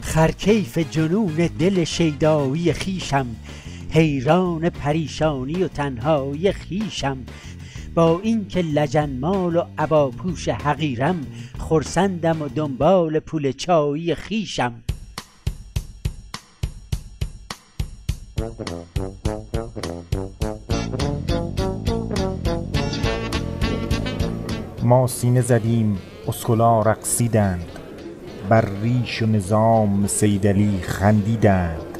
خرکیف جنون دل شیدایی خویشم، حیران پریشانی و تنهایی خویشم. با اینکه لجنمال و عباپوش حقیرم، خرسندم و دنبال پول چایی خویشم. ما سینه زدیم اسکلا رقصیدند، بر ریش و نظام سیدعلی خندیدند.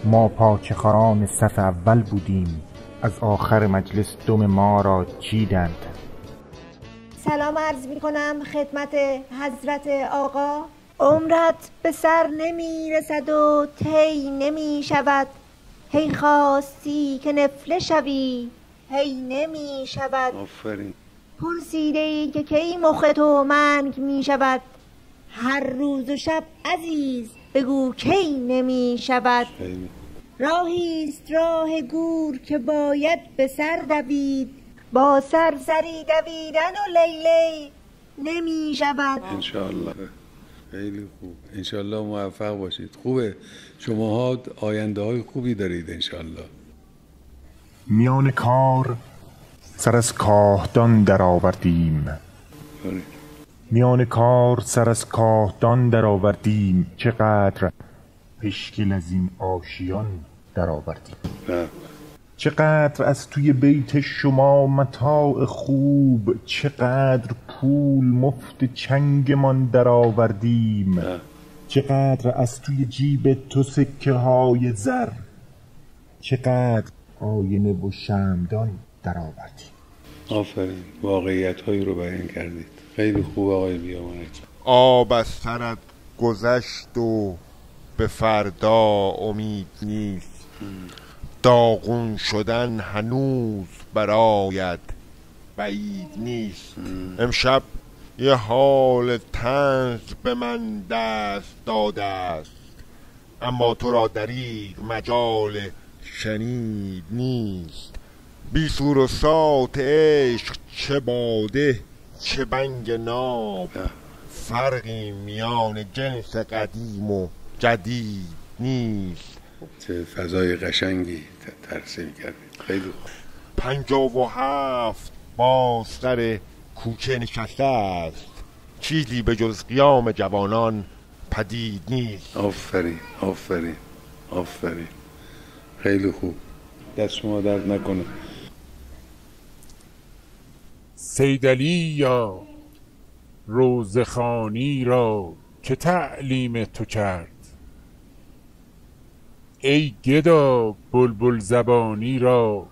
ما پاک خاران صف اول بودیم، از آخر مجلس دم ما را چیدند. سلام عرض می کنم خدمت حضرت آقا. عمرت به سر نمی رسد و طی نمی شود، هی خواستی که نفله شوی هی نمی شود. آفرین. پرسیده ای که کی مخ تو منگ می شود، هر روز و شب عزیز بگو کی نمی شود. راهیست راه گور که باید به سر دوید، با سری دویدن و لیلی نمی شود. انشاءالله. خیلی خوب، انشاءالله موفق باشید. خوبه، شماها آینده های خوبی دارید انشاءالله. میان کار سر از کاهدان در آوردیم، میان کار سر از کاهدان در آوردیم. چقدر پشکل از این آشیان در آوردیم، چقدر از توی بیت شما متاع خوب، چقدر پول مفت چنگمان در آوردیم. چقدر از توی جیب تو سکه های زر، چقدر آینه و شمعدان در آوردیم. آفرین، واقعیت هایی رو بیان کردید. خیلی خوب آقای بیامرز. آب از سرت گذشت و به فردا امید نیست، داغون شدن هنوز برایت بعید نیست. امشب یه حال طنز به من دست داده است، اما تو را دریغ مجال شنید نیست. بی سور و سات عشق چه باده چه بنگ ناب، فرقی میان جنس قدیم و جدید نیست. چه فضای قشنگی ترسیم کردید. خیلی خوب. 57 باز سر کوچه نشسته است، چیزی به جز قیام جوانان پدید نیست. آفرین آفرین آفرین، خیلی خوب، دست شما درد نکنه. سیدعلی یا روزخوانی را که تعلیم تو کرد، ای گدا بلبل زبانی را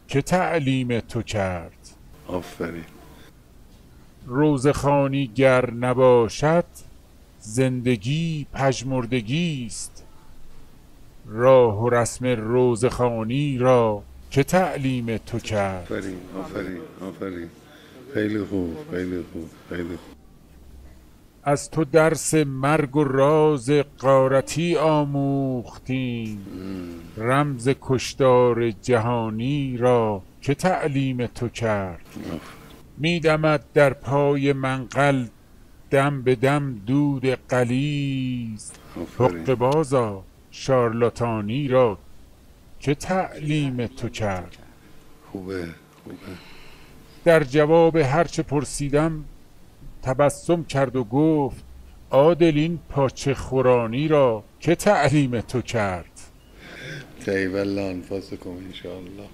که تعلیم تو کرد. آفرین. روزخوانی گر نباشد زندگی پژمردگی است، راه و رسم روزخوانی را که تعلیم تو کرد. آفرین آفرین آفرین، خیلی خوب خیلی خوب خیلی خوب. از تو درس مرگ و راز غارتی آموختیم، رمز کشتار جهانی را که تعلیم تو کرد. میدمد در پای منقل دم به دم دود غلیظ، حق بازا شارلاتانی را که تعلیم تو کرد. خوبه خوبه. در جواب هرچه پرسیدم تبسم کرد و گفت عادل این پاچه خورانی را که تعلیم تو کرد. طیب الله انفاسکم انشاءالله.